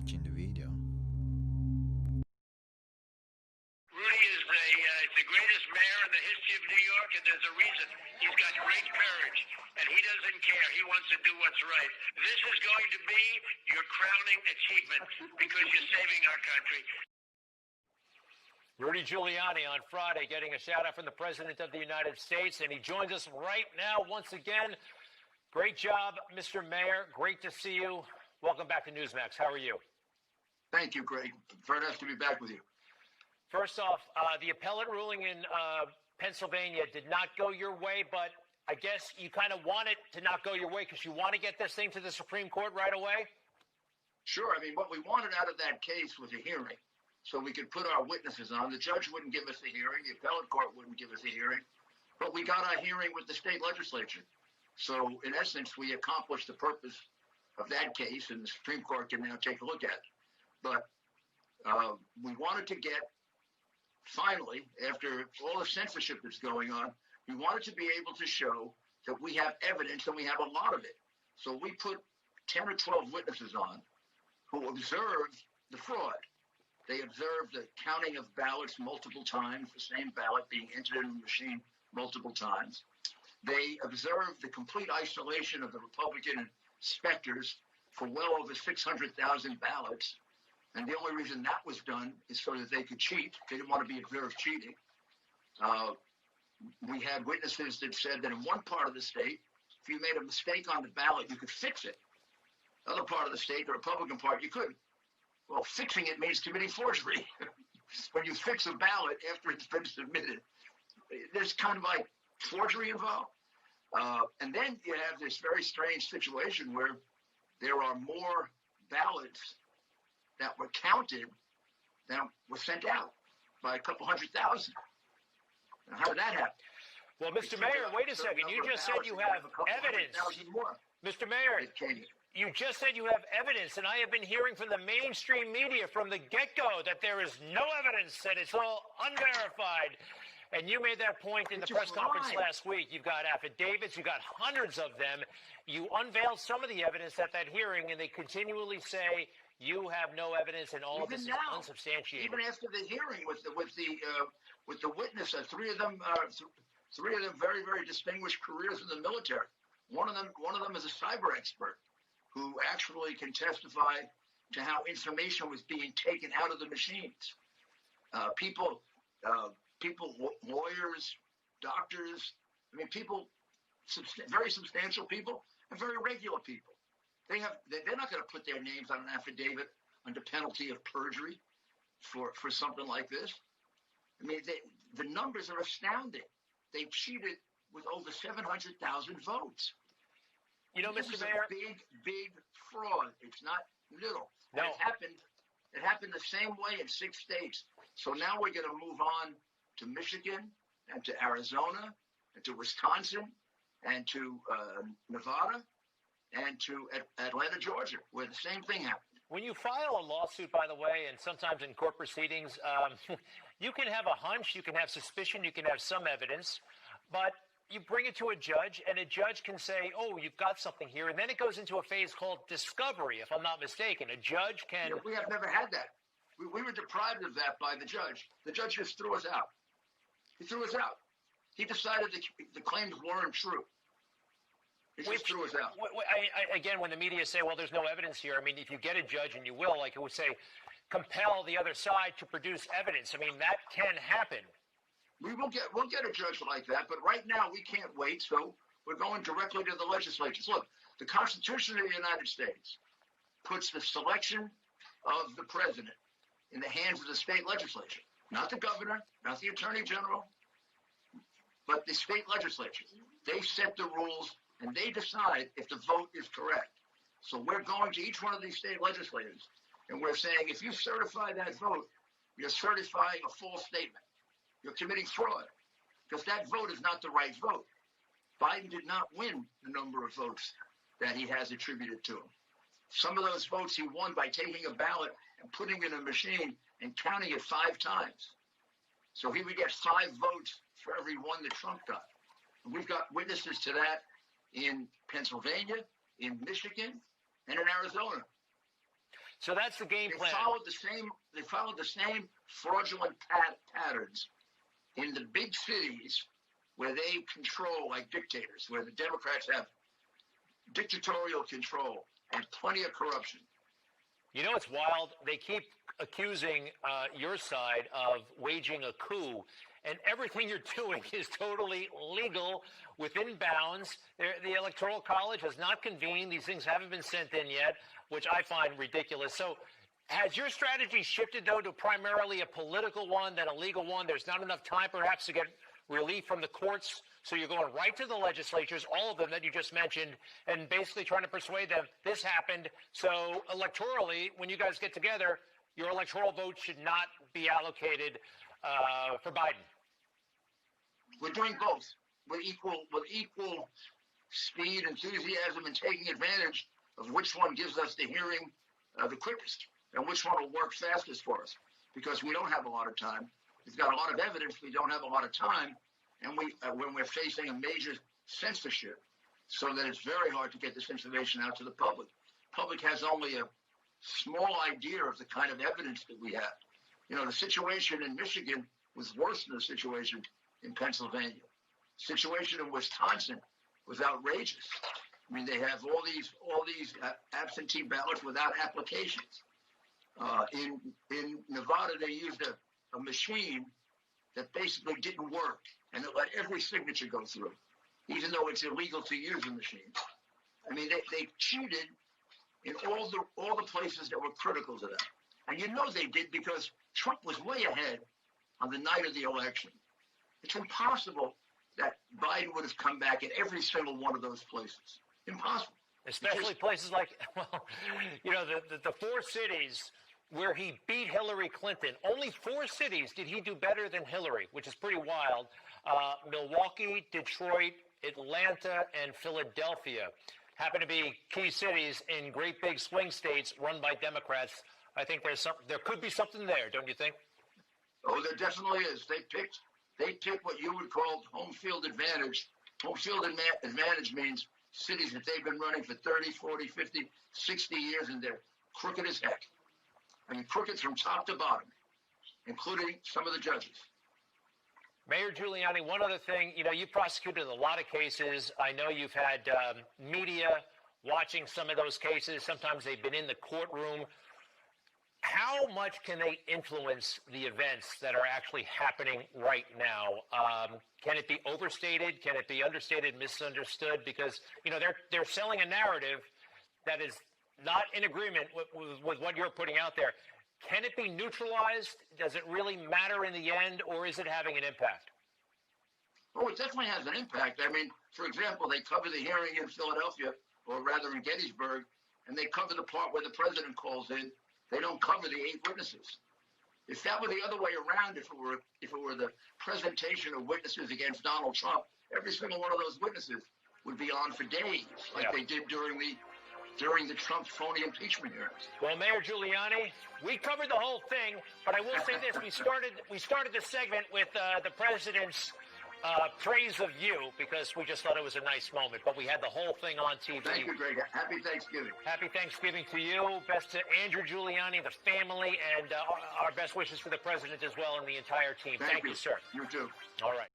watching the video. Rudy is the greatest mayor in the history of New York, and there's a reason. He's got great courage, and he doesn't care. He wants to do what's right. This is going to be your crowning achievement because you're saving our country. Rudy Giuliani on Friday getting a shout out from the President of the United States, and he joins us right now once again. Great job, Mr. Mayor. Great to see you. Welcome back to Newsmax. How are you? Thank you, Greg. Very nice to be back with you. First off, the appellate ruling in Pennsylvania did not go your way, but I guess you kind of want it to not go your way because you want to get this thing to the Supreme Court right away? Sure. I mean, what we wanted out of that case was a hearing so we could put our witnesses on. The judge wouldn't give us a hearing. The appellate court wouldn't give us a hearing. But we got our hearing with the state legislature. So, in essence, we accomplished the purpose of that case, and the Supreme Court can now take a look at it. But we wanted to get, finally, after all the censorship that's going on, we wanted to be able to show that we have evidence, and we have a lot of it. So we put 10 or 12 witnesses on who observed the fraud. They observed the counting of ballots multiple times, the same ballot being entered in the machine multiple times. They observed the complete isolation of the Republican inspectors for well over 600,000 ballots. And the only reason that was done is so that they could cheat. They didn't want to be observed cheating. We had witnesses that said that in one part of the state, if you made a mistake on the ballot, you could fix it. Other part of the state, the Republican part, you couldn't. Well, fixing it means committing forgery. When you fix a ballot after it's been submitted, there's kind of like forgery involved. And then you have this very strange situation where there are more ballots that were counted than were sent out by a couple 100,000. Now, how did that happen? Well, Mr. Mayor, wait a second. You just said you have evidence. Mr. Mayor, you just said you have evidence, and I have been hearing from the mainstream media from the get-go that there is no evidence, that it's all unverified. And you made that point in the press conference last week. You've got affidavits. You've got hundreds of them. You unveiled some of the evidence at that hearing, and they continually say you have no evidence, and all of this is unsubstantiated. Even after the hearing with the witness, three of them very, very distinguished careers in the military. One of them is a cyber expert who actually can testify to how information was being taken out of the machines. People, lawyers, doctors, I mean, people, very substantial people and very regular people. They're not going to put their names on an affidavit under penalty of perjury for something like this. I mean, the numbers are astounding. They cheated with over 700,000 votes. You know, Mr. Mayor, big fraud. It's not little. No. It happened the same way in 6 states. So now we're going to move on to Michigan and to Arizona and to Wisconsin and to Nevada and to Atlanta, Georgia, where the same thing happened. When you file a lawsuit, by the way, and sometimes in court proceedings, you can have a hunch, you can have suspicion, you can have some evidence, but you bring it to a judge, and a judge can say, oh, you've got something here, and then it goes into a phase called discovery, if I'm not mistaken. A judge can... Yeah, we have never had that. We were deprived of that by the judge. The judge just threw us out. He threw us out. He decided the claims weren't true. He just threw us out. Again, when the media say, well, there's no evidence here, I mean, if you get a judge, and you will, like it would say, compel the other side to produce evidence. I mean, that can happen. We'll get a judge like that, but right now we can't wait, so we're going directly to the legislatures. Look, the Constitution of the United States puts the selection of the president in the hands of the state legislature, not the governor, not the attorney general, but the state legislature. They set the rules, and they decide if the vote is correct. So we're going to each one of these state legislators, and we're saying, if you certify that vote, you're certifying a false statement. You're committing fraud, because that vote is not the right vote. Biden did not win the number of votes that he has attributed to him. Some of those votes he won by taking a ballot and putting it in a machine and counting it 5 times. So he would get 5 votes for every one that Trump got. And we've got witnesses to that in Pennsylvania, in Michigan, and in Arizona. So that's the game plan. They followed the same fraudulent patterns in the big cities where they control like dictators, where the Democrats have dictatorial control and plenty of corruption. You know, it's wild. They keep accusing your side of waging a coup, and everything you're doing is totally legal, within bounds. The Electoral College has not convened. These things haven't been sent in yet, which I find ridiculous. So has your strategy shifted, though, to primarily a political one than a legal one? There's not enough time, perhaps, to get relief from the courts, so you're going right to the legislatures, all of them that you just mentioned, and basically trying to persuade them this happened. So electorally, when you guys get together, your electoral vote should not be allocated for Biden. We're doing both with equal speed, enthusiasm, and taking advantage of which one gives us the hearing the quickest and which one will work fastest for us, because we don't have a lot of time. We've got a lot of evidence. We don't have a lot of time, and when we're facing a major censorship, so that it's very hard to get this information out to the public. Public has only a small idea of the kind of evidence that we have. You know, the situation in Michigan was worse than the situation in Pennsylvania. The situation in Wisconsin was outrageous. I mean, they have all these absentee ballots without applications. In Nevada, they used a machine that basically didn't work, and it let every signature go through, even though it's illegal to use the machine. I mean, they cheated in all the places that were critical to them. And you know they did, because Trump was way ahead on the night of the election. It's impossible that Biden would have come back in every single one of those places. Impossible. Especially places like, well, you know, the four cities where he beat Hillary Clinton. Only 4 cities did he do better than Hillary, which is pretty wild. Milwaukee, Detroit, Atlanta, and Philadelphia happen to be key cities in great big swing states run by Democrats. I think there could be something there, don't you think? Oh, there definitely is. They picked what you would call home field advantage. Home field advantage means cities that they've been running for 30, 40, 50, 60 years, and they're crooked as heck. I mean, crooked from top to bottom, including some of the judges. Mayor Giuliani, one other thing, you know, you prosecuted a lot of cases. I know you've had media watching some of those cases. Sometimes they've been in the courtroom. How much can they influence the events that are actually happening right now? Can it be overstated? Can it be understated, misunderstood? Because, you know, they're selling a narrative that is not in agreement with what you're putting out there. Can it be neutralized? Does it really matter in the end, or is it having an impact? Oh, it definitely has an impact. I mean, for example, they cover the hearing in Philadelphia, or rather in Gettysburg, and they cover the part where the president calls in. They don't cover the 8 witnesses. If that were the other way around, if it were the presentation of witnesses against Donald Trump, every single one of those witnesses would be on for days, like they did during the Trump phony impeachment hearings. Well, Mayor Giuliani, we covered the whole thing, but I will say this: we started the segment with the president's praise of you, because we just thought it was a nice moment. But we had the whole thing on TV. Thank you, Greg. Happy Thanksgiving. Happy Thanksgiving to you. Best to Andrew Giuliani, the family, and our best wishes for the president as well and the entire team. Thank you, sir. You too. All right.